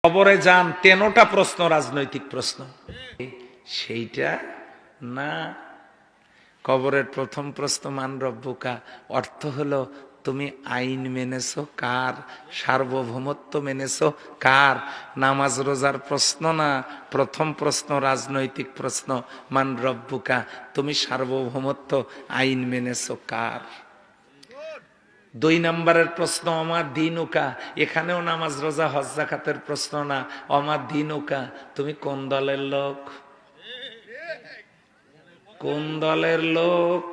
কবরে যান 13টা প্রশ্ন রাজনৈতিক প্রশ্ন, সেইটা না। কবরের প্রথম প্রশ্ন মান রব্বুকা, অর্থ হলো তুমি আইন মেনেছো কার, সার্বভৌমত্ব মেনেছো কার। নামাজ রোজার প্রশ্ন না, প্রথম প্রশ্ন রাজনৈতিক প্রশ্ন, মান রব্বুকা, তুমি সার্বভৌমত্ব আইন মেনেছো কার। 2 নম্বরের প্রশ্ন আমার দিনুকা, এখানেও নামাজ রোজা হজ যাকাতের প্রশ্ন না, আমার দিনুকা, তুমি কোন দলের লোক, কোন দলের লোক।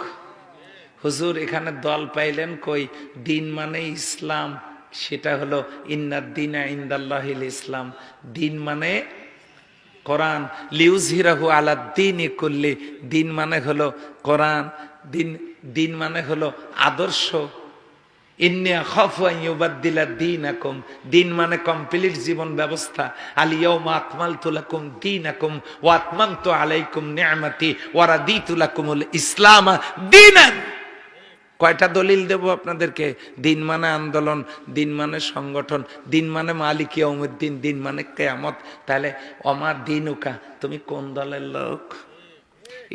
হুজুর এখানে দল পাইলেন কই, দিন মানে ইসলাম, সেটা হলো ইন্নাদ দীনা ইনদাল্লাহিল ইসলাম, দিন মানে কোরআন, লিউযহিরাহু আলাদ দীনি কুল্লি, দিন মানে হলো কোরআন, দিন মানে হলো আদর্শ। ইন্নী আখাফু আন ইউবাদদিলা দীনাকুম, দিন মানে কমপ্লিট জীবন ব্যবস্থা। আল ইয়াউমা আকমালতু লাকুম দীনাকুম ওয়া আতমামতু আলাইকুম নি'মাতি ওয়া রাদিতু লাকুমুল ইসলাম দীনান। কয়টা দলিল দেব আপনাদেরকে? দিন মানে আন্দোলন, দিন মানে সংগঠন, দিন মানে মালিক ইয়াউমিদ্দিন, দিন মানে কিয়ামত। তাহলে আমার দিনুকা, তুমি কোন দলের লোক।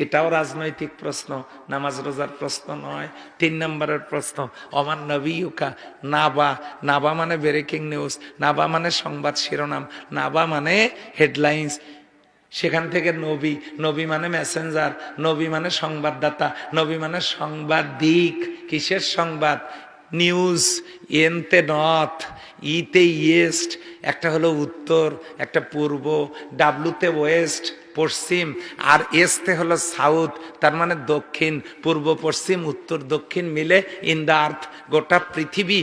এটাও রাজনৈতিক প্রশ্ন, নামাজ রোজার প্রশ্ন নয়। 3 নম্বরের প্রশ্ন আমার নবীকা, নাবা, নাবা মানে ব্রেকিং নিউজ, নাবা মানে সংবাদ শিরোনাম, নাবা মানে হেডলাইন্স। সেখান থেকে নবী, নবী মানে মেসেঞ্জার, নবী মানে সংবাদদাতা, নবী মানে সাংবাদিক। কিসের সংবাদ? নিউজ, এনতে নর্থ, ইতে ইয়েস্ট, একটা হলো উত্তর, একটা পূর্ব, ডাব্লুতে ওয়েস্ট পশ্চিম, আর এসতে হলো সাউথ, তার মানে দক্ষিণ। পূর্ব পশ্চিম উত্তর দক্ষিণ মিলে ইন দ্য আর্থ, গোটা পৃথিবী।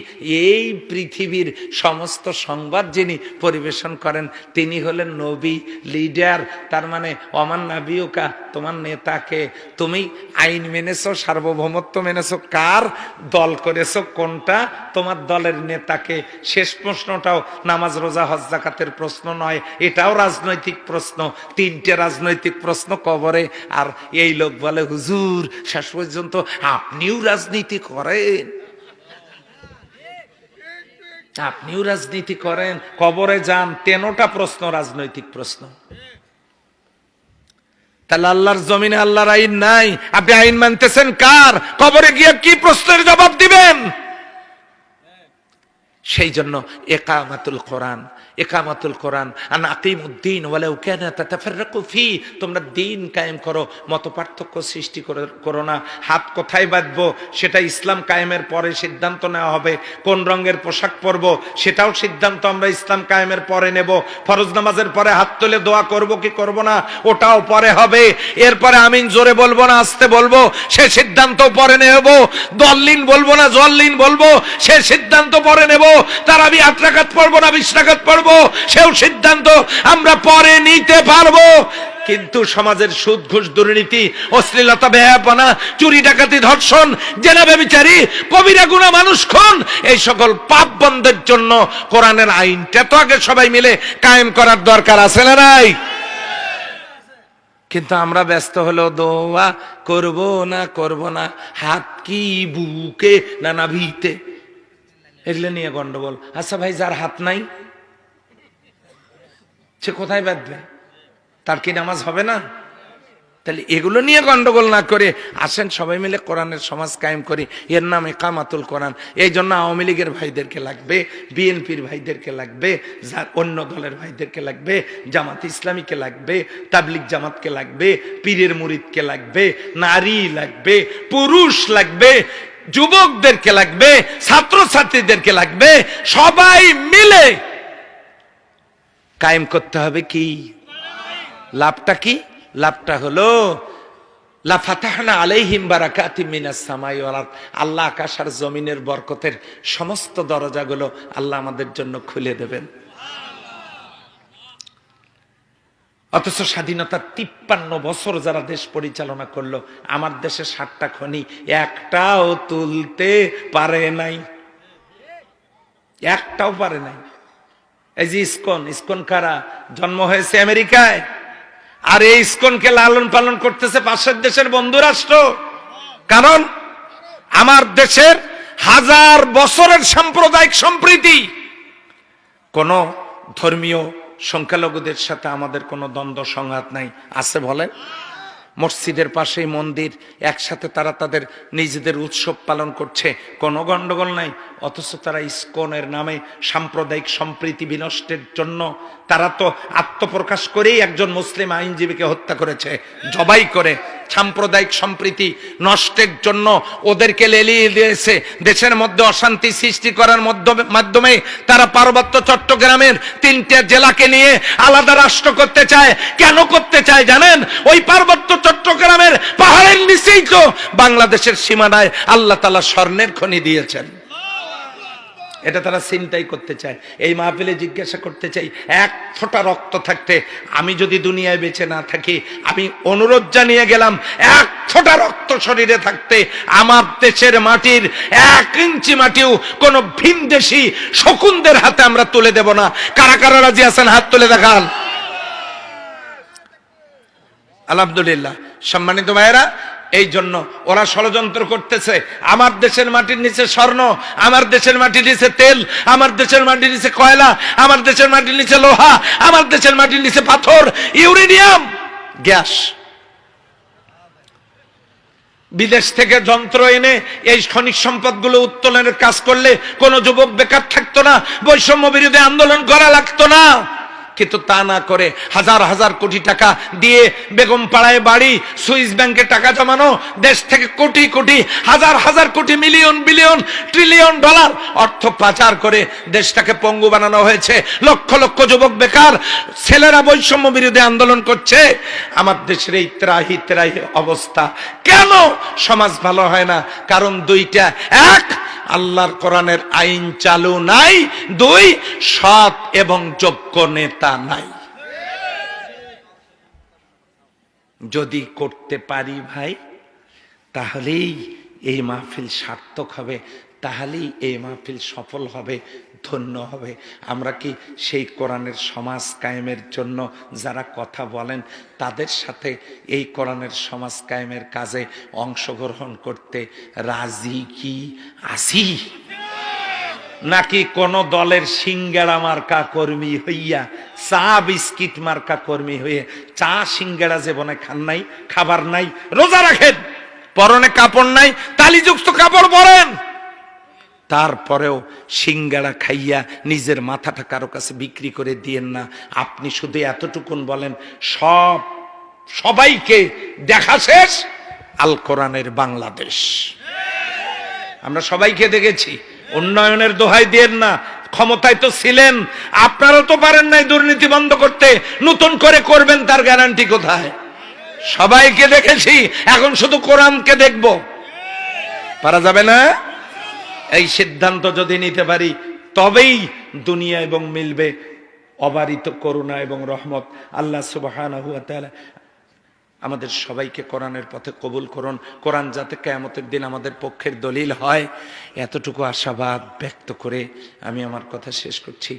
এই পৃথিবীর সমস্ত সংবাদ যিনি পরিবেশন করেন তিনি হলেন নবী, লিডার। তার মানে ওমান নাবিয়ুকা, তোমার নেতাকে। তুমি আইন মেনেছো, সার্বভৌমত্ব মেনেছো কার, দল করেছো কোনটা, তোমার দলের নেতাকে। শেষ প্রশ্নটাও নামাজ রোজা হজ যাকাতের প্রশ্ন নয়, এটাও রাজনৈতিক প্রশ্ন। 3টে রাজনৈতিক প্রশ্ন কবরে। আর এই লোক বলে হুজুর শেষ পর্যন্ত আপনিও রাজনীতি করেন, আপনিও রাজনীতি করেন। কবরে যান 13টা প্রশ্ন রাজনৈতিক প্রশ্ন। তাহলে আল্লাহর জমিনে আল্লাহর আইন নাই, আপনি আইন মানতেছেন কার? কবরে গিয়ে কি প্রশ্নের জবাব দিবেন? সেই জন্য ইকামাতুল কোরআন, ইকামাতুল কোরআন আন আকিমুদ্দিন ওয়ালাউ কানা তাতাফাররাকু ফি, তোমরা দিন কায়েম করো, মত পার্থক্য সৃষ্টি করো না। হাত কোথায় বাঁধবো সেটা ইসলাম কায়েমের পরে সিদ্ধান্ত নেওয়া হবে। কোন রঙের পোশাক পরবো সেটাও সিদ্ধান্ত আমরা ইসলাম কায়েমের পরে নেব। ফরজ নামাজের পরে হাত তুলে দোয়া করব কি করব না ওটাও পরে হবে। এরপরে আমিন জোরে বলবো না আস্তে বলবো সে সিদ্ধান্ত পরে নেব। দল্লিন বলবো না জল্লিন বলবো সে সিদ্ধান্ত পরে নেব। তারাবি 8 রাকাত পড়বো না 20 রাকাত পড়বো সেও সিদ্ধান্ত আমরা পরে নিতে পারবো। কিন্তু সমাজের সুদ ঘুষ দুর্নীতি অশ্লীলতা বেহায়াপনা চুরি ডাকাতি ধর্ষণ জেনা ব্যভিচারী কবিরা গুনাহ মানুষ খুন এই সকল পাপ বন্ধের জন্য কোরআনের আইনটা তো আগে সবাই মিলে কায়েম করার দরকার আছে না নাই? কিন্তু আমরা ব্যস্ত হলো দোয়া করব না হাত কি বুকে না নাভিতে, এগুলো নিয়ে গন্ডগোল। আচ্ছা ভাই যার হাত নাই সে কোথায় বাঁধবে? তার কি নামাজ হবে না? তাহলে এগুলো নিয়ে গন্ডগোল না করে আসেন সবাই মিলে কোরআনের সমাজ কায়েম করি। এর নাম ইকামাতুল কোরআন। এই জন্য আওয়ামী লীগের ভাইদেরকে লাগবে, বিএনপির ভাইদেরকে লাগবে, অন্য দলের ভাইদেরকে লাগবে, জামাত ইসলামীকে লাগবে, তাবলিগ জামাতকে লাগবে, পীরের মুরিদকে লাগবে, নারী লাগবে, পুরুষ লাগবে, যুবকদেরকে লাগবে, ছাত্রছাত্রীদেরকে লাগবে। সবাই মিলে কায়েম করতে হবে কি? লাভটা কি? লাভটা হলো লা ফাতাহনা আলাইহিম বারাকাতিম মিনাস সামাই ওয়াল আরদ, আল্লাহ আকাশ আর জমিনের বরকতের সমস্ত দরজাগুলো আল্লাহ আমাদের জন্য খুলে দেবেন। অথচ স্বাধীনতার 53 বছর যারা দেশ পরিচালনা করলো, আমার দেশে 7টা খনি একটাও তুলতে পারে নাই, একটাও পারে নাই। এই যে ইসকন কারা? জন্ম হয়েছে আমেরিকায়, আর এই ইসকনকে লালন পালন করতেছে পাশের দেশের বন্ধু রাষ্ট্র। কারণ আমার দেশের 1000 বছরের সাম্প্রদায়িক সম্প্রীতি কোন ধর্মীয় সংখ্যালঘুদের সাথে আমাদের কোনো দ্বন্দ্ব সংঘাত নাই, আছে বলেন? মসজিদের পাশেই মন্দির, একসাথে তারা তাদের নিজেদের উৎসব পালন করছে, কোনো গন্ডগোল নাই। অথচ তারা ইসকনের নামে সাম্প্রদায়িক সম্প্রীতি বিনষ্টের জন্য তারা তো আত্মপ্রকাশ করেই একজন মুসলিম আইনজীবীকে হত্যা করেছে, জবাই করে। সাম্প্রদায়িক সম্প্রীতি নষ্টের জন্য ওদেরকে লেলিয়ে দিয়েছে। দেশের মধ্যে অশান্তি সৃষ্টি করার মাধ্যমে তারা পার্বত্য চট্টগ্রামের 3টে জেলাকে নিয়ে আলাদা রাষ্ট্র করতে চায়। কেন করতে চায় জানেন? ওই পার্বত্য চট্টগ্রামের পাহাড়ের নিচেই তো বাংলাদেশের সীমানায় আল্লাহ তাআলা স্বর্ণের খনি দিয়েছেন। এটা তারা চিন্তাই করতে চায়। এই মাহফিলে জিজ্ঞাসা করতে চাই, এক ফোঁটা রক্ত থাকতে আমি যদি দুনিয়ায় বেঁচে না থাকি, আমি অনুরোধ জানিয়ে গেলাম, এক ফোঁটা রক্ত শরীরে থাকতে আমার দেশের মাটির 1 ইঞ্চি মাটিও কোন ভিনদেশী শকুনদের হাতে আমরা তুলে দেব না। কারা কারা রাজি আছেন হাত তুলে দেখান। আলহামদুলিল্লাহ। সম্মানিত ভাইয়েরা, এই জন্য ওরা ষড়যন্ত্র করতেছে। আমার দেশের মাটির নিচে স্বর্ণ, আমার দেশের মাটির নিচে তেল, আমার দেশের মাটির নিচে কয়লা, আমার দেশের মাটির নিচে লোহা, আমার দেশের মাটির নিচে পাথর, ইউরেনিয়াম, গ্যাস। বিদেশ থেকে যন্ত্র এনে এই খনিজ সম্পদগুলো উত্তোলনের কাজ করলে কোনো যুবক বেকার থাকতো না, বৈষম্য বিরোধী আন্দোলন করা লাগতো না। কিন্তু তা না করে হাজার হাজার কোটি টাকা দিয়ে বেগম পাড়ায় বাড়ি, সুইস ব্যাংকে টাকা জমানো, দেশ থেকে কোটি কোটি হাজার হাজার কোটি মিলিয়ন বিলিয়ন ট্রিলিয়ন ডলার অর্থ পাচার করে দেশটাকে পঙ্গু বানানো হয়েছে। লক্ষ লক্ষ যুবক বেকার, ছেলেরা বৈষম্য বিরোধী আন্দোলন করছে। আমার দেশের এই ত্রাহি ত্রাহি অবস্থা কেন? সমাজ ভালো হয় না কারণ দুইটা, এক, আল্লাহর কোরআনের আইন চালু নাই, 2, সৎ এবং যোগ্য নেতা নাই। যদি করতে পারি ভাই, তাহলেই এই মাহফিল সার্থক হবে, তাহলেই এই মাহফিল সফল হবে, ধন্য হবে। আমরা কি সেই কোরআনের সমাজ কায়েমের জন্য যারা কথা বলেন তাদের সাথে এই কোরআনের সমাজ কায়েমের কাজে অংশগ্রহণ করতে রাজি কি আছি? নাকি কোন দলের সিঙ্গাড়া মার্কা কর্মী হইয়া, চা বিস্কিট মার্কা কর্মী হয়ে, চা সিঙ্গাড়া জীবনে খান নাই, খাবার নাই, রোজা রাখেন, পরনে কাপড় নাই, তালিযুক্ত কাপড় পরেন, তারপরেও সিঙ্গাড়া খাইয়া নিজের মাথাটা কারো কাছে বিক্রি করে দিয়েন না। আপনি শুধু এতটুকুন বলেন, সবাইকে দেখা শেষ আল কোরআনের বাংলাদেশ। আমরা সবাইকে দেখেছি। উন্নয়নের দোহাই দিয়েন না, ক্ষমতায় তো ছিলেন, আপনারাও তো পারেন নাই দুর্নীতি বন্ধ করতে, নতুন করে করবেন তার গ্যারান্টি কোথায়? সবাইকে দেখেছি, এখন শুধু কোরআনকে দেখব, পারা যাবে না। এই সিদ্ধান্ত যদি নিতে পারি তবেই দুনিয়া এবং মিলবে অবারিত করুণা এবং রহমত। আল্লাহ সুবহানাহু ওয়া তাআলা আমাদের সবাইকে কোরআনের পথে কবুল করুন। কোরআন যাতে কিয়ামতের দিন আমাদের পক্ষের দলিল হয়, এতটুকু আশাবাদ ব্যক্ত করে আমি আমার কথা শেষ করছি।